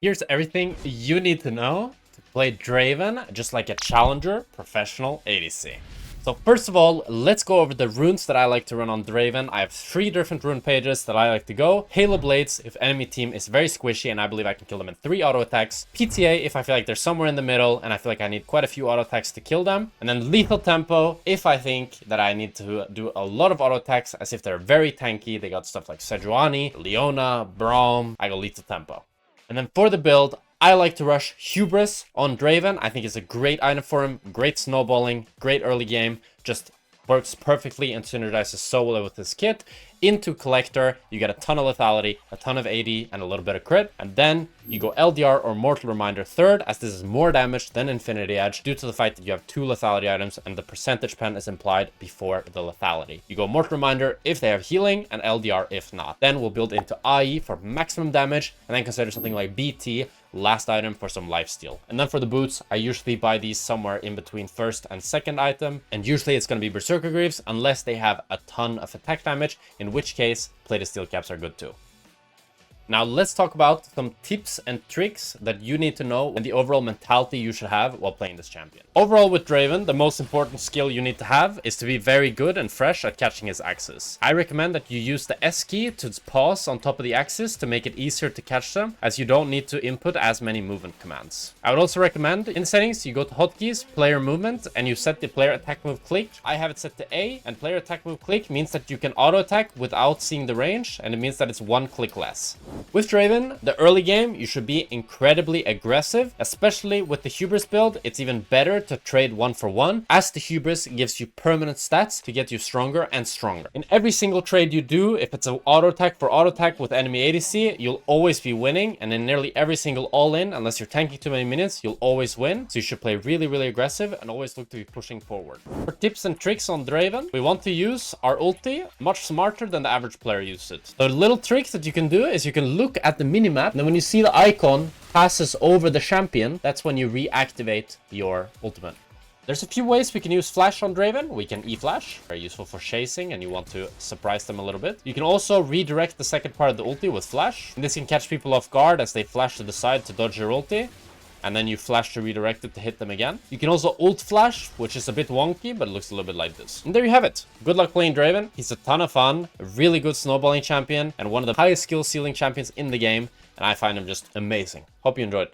Here's everything you need to know to play Draven just like a challenger professional ADC. So first of all, let's go over the runes that I like to run on Draven. I have 3 different rune pages that I like to go. Halo Blades if enemy team is very squishy and I believe I can kill them in 3 auto attacks. PTA if I feel like they're somewhere in the middle and I feel like I need quite a few auto attacks to kill them. And then Lethal Tempo if I think that I need to do a lot of auto attacks as if they're very tanky. They got stuff like Sejuani, Leona, Braum. I go Lethal Tempo. And then for the build, I like to rush Hubris on Draven. I think it's a great item for him. Great snowballing, great early game. Just works perfectly and synergizes so well with his kit. Into Collector, you get a ton of lethality, a ton of AD, and a little bit of crit. And then you go LDR or Mortal Reminder third, as this is more damage than Infinity Edge due to the fact that you have 2 lethality items and the percentage pen is implied before the lethality. You go Mortal Reminder if they have healing and LDR if not. Then we'll build into IE for maximum damage and then consider something like BT, last item for some lifesteal. And then for the boots, I usually buy these somewhere in between first and second item. And usually it's going to be Berserker Greaves unless they have a ton of attack damage, in which case plated steel caps are good too. Now let's talk about some tips and tricks that you need to know and the overall mentality you should have while playing this champion. Overall with Draven, the most important skill you need to have is to be very good and fresh at catching his axes. I recommend that you use the S key to pause on top of the axes to make it easier to catch them, as you don't need to input as many movement commands. I would also recommend in settings you go to hotkeys, player movement, and you set the player attack move click. I have it set to A, and player attack move click means that you can auto attack without seeing the range, and it means that it's 1 click less. With Draven, the early game, you should be incredibly aggressive, especially with the Hubris build. It's even better to trade 1 for 1, as the Hubris gives you permanent stats to get you stronger and stronger. In every single trade you do, if it's an auto attack for auto attack with enemy ADC, you'll always be winning, and in nearly every single all-in, unless you're tanking too many minutes, you'll always win. So you should play really aggressive and always look to be pushing forward. For tips and tricks on Draven, we want to use our ulti much smarter than the average player uses it. The little tricks that you can do is you can look at the minimap, and then when you see the icon passes over the champion, that's when you reactivate your ultimate. There's a few ways we can use flash on Draven. We can E-flash, very useful for chasing and you want to surprise them a little bit. You can also redirect the second part of the ulti with flash. And this can catch people off guard as they flash to the side to dodge your ulti. And then you flash to redirect it to hit them again. You can also ult flash, which is a bit wonky, but it looks a little bit like this. And there you have it. Good luck playing Draven. He's a ton of fun, a really good snowballing champion, and one of the highest skill ceiling champions in the game. And I find him just amazing. Hope you enjoyed.